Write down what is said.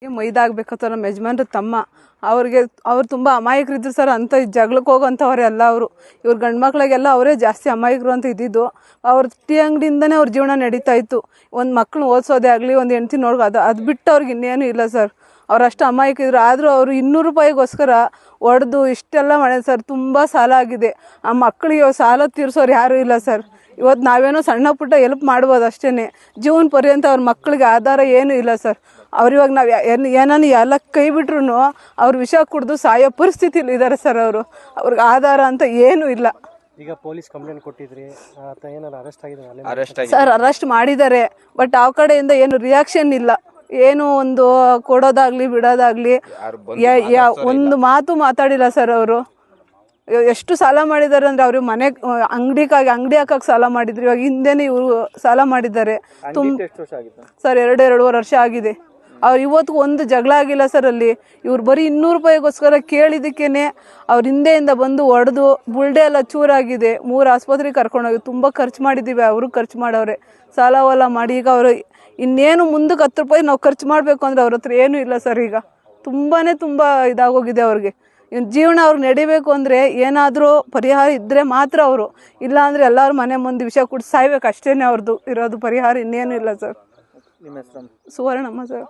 ಮೈದಾಗಬೇಕಂತ ನಮ್ಮ ಯಜಮಾನ್ರ ತಮ್ಮ ಅವ್ರು ತುಂಬ ಅಮಾಯಕರಿದ್ರು ಸರ್. ಅಂತ ಜಗಳಕ್ಕೆ ಹೋಗೋಂಥವ್ರೆ ಎಲ್ಲ ಅವರು. ಇವ್ರ ಗಂಡು ಮಕ್ಳಿಗೆಲ್ಲ ಅವರೇ ಜಾಸ್ತಿ ಅಮಾಯಕರು ಅಂತ ಇದ್ದಿದ್ದು. ಅವ್ರ ಟೀ ಅಂಗಡಿಯಿಂದನೇ ಅವ್ರ ಜೀವನ ನಡೀತಾ ಇತ್ತು. ಒಂದು ಮಕ್ಕಳು ಓದಿಸೋದೇ ಆಗಲಿ, ಒಂದು ಹೆಂಡ್ತಿ ಅದು ಬಿಟ್ಟು ಅವ್ರಿಗೆ ಇನ್ನೇನು ಇಲ್ಲ ಸರ್. ಅವ್ರು ಅಷ್ಟು ಅಮಾಯಕಿದ್ರು. ಆದರೂ ಅವರು 200 ರೂಪಾಯಿಗೋಸ್ಕರ ಹೊಡೆದು ಇಷ್ಟೆಲ್ಲ ಮಾಡಿದೆ ಸರ್. ತುಂಬ ಸಾಲ ಆಗಿದೆ. ಆ ಮಕ್ಕಳಿಗೆ ಸಾಲ ತೀರಿಸೋರು ಯಾರೂ ಇಲ್ಲ ಸರ್. ಇವತ್ತು ನಾವೇನೋ ಸಣ್ಣ ಪುಟ್ಟ ಹೆಲ್ಪ್ ಮಾಡ್ಬೋದು ಅಷ್ಟೇ. ಜೀವನ ಪರ್ಯಂತ ಅವ್ರ ಮಕ್ಕಳಿಗೆ ಆಧಾರ ಏನೂ ಇಲ್ಲ ಸರ್. ಅವ್ರಿವಾಗ ನಾವು ಏನನ್ನ ಎಲ್ಲ ಕೈ ಬಿಟ್ರು ಅವ್ರು ವಿಷ ಕುಡಿದು ಸಾಯೋ ಪರಿಸ್ಥಿತಿಲಿ ಇದ್ದಾರೆ ಸರ್. ಅವ್ರಿಗೆ ಆಧಾರ ಅಂತ ಏನೂ ಇಲ್ಲ. ಈಗ ಪೊಲೀಸ್ ಕಂಪ್ಲೇಂಟ್ ಕೊಟ್ಟಿದ್ರಿ, ಏನಾದ್ರು ಅರೆಸ್ಟ್ ಆಗಿದೆ ಸರ್? ಅರೆಸ್ಟ್ ಮಾಡಿದ್ದಾರೆ, ಬಟ್ ಆ ಕಡೆಯಿಂದ ಏನು ರಿಯಾಕ್ಷನ್ ಇಲ್ಲ. ಏನು ಒಂದು ಕೊಡೋದಾಗ್ಲಿ ಬಿಡೋದಾಗ್ಲಿ ಒಂದು ಮಾತು ಮಾತಾಡಿಲ್ಲ ಸರ್. ಅವರು ಎಷ್ಟು ಸಾಲ ಮಾಡಿದ್ದಾರೆ ಅಂದರೆ ಅವ್ರಿಗೆ ಅಂಗಡಿ ಹಾಕಕ್ಕೆ ಸಾಲ ಮಾಡಿದ್ರು. ಇವಾಗ ಹಿಂದೆನೇ ಇವರು ಸಾಲ ಮಾಡಿದ್ದಾರೆ. ಸರ್ 2.5 ವರ್ಷ ಆಗಿದೆ. ಅವ್ರು ಇವತ್ತು ಒಂದು ಜಗಳ ಆಗಿಲ್ಲ ಸರ್. ಅಲ್ಲಿ ಇವ್ರು ಬರೀ 200 ರೂಪಾಯಿಗೋಸ್ಕರ ಕೇಳಿದ್ದಕ್ಕೇನೆ ಅವ್ರ ಹಿಂದೆಯಿಂದ ಬಂದು ಹೊಡೆದು ಬುಲ್ಡೆ ಎಲ್ಲ ಚೂರಾಗಿದೆ. 3 ಆಸ್ಪತ್ರೆಗೆ ಕರ್ಕೊಂಡೋಗಿ ತುಂಬ ಖರ್ಚು ಮಾಡಿದ್ದೀವಿ. ಅವರು ಖರ್ಚು ಮಾಡವ್ರೆ, ಸಾಲ ಮಾಡಿ. ಈಗ ಅವರು ಇನ್ನೇನು ಮುಂದಕ್ಕೆ 10 ರೂಪಾಯಿ ನಾವು ಖರ್ಚು ಮಾಡಬೇಕು ಅಂದರೆ ಅವ್ರ ಹತ್ರ ಏನೂ ಇಲ್ಲ ಸರ್. ಈಗ ತುಂಬ ಇದಾಗೋಗಿದೆ ಅವ್ರಿಗೆ. ಜೀವನ ಅವ್ರಿಗೆ ನಡಿಬೇಕು ಅಂದರೆ ಏನಾದರೂ ಪರಿಹಾರ ಇದ್ದರೆ ಮಾತ್ರ ಅವರು. ಇಲ್ಲ ಅಂದರೆ ಎಲ್ಲರೂ ಮನೆ ಮುಂದೆ ವಿಷ ಕುಡಿದು ಸಾಯ್ಬೇಕು ಅಷ್ಟೇ ಅವ್ರದ್ದು ಇರೋದು ಪರಿಹಾರ. ಇನ್ನೇನು ಇಲ್ಲ ಸರ್. ನಿಮ್ಮ ಹೆಸರು? ಸುವರ್ಣಮ್ಮ ಸರ್.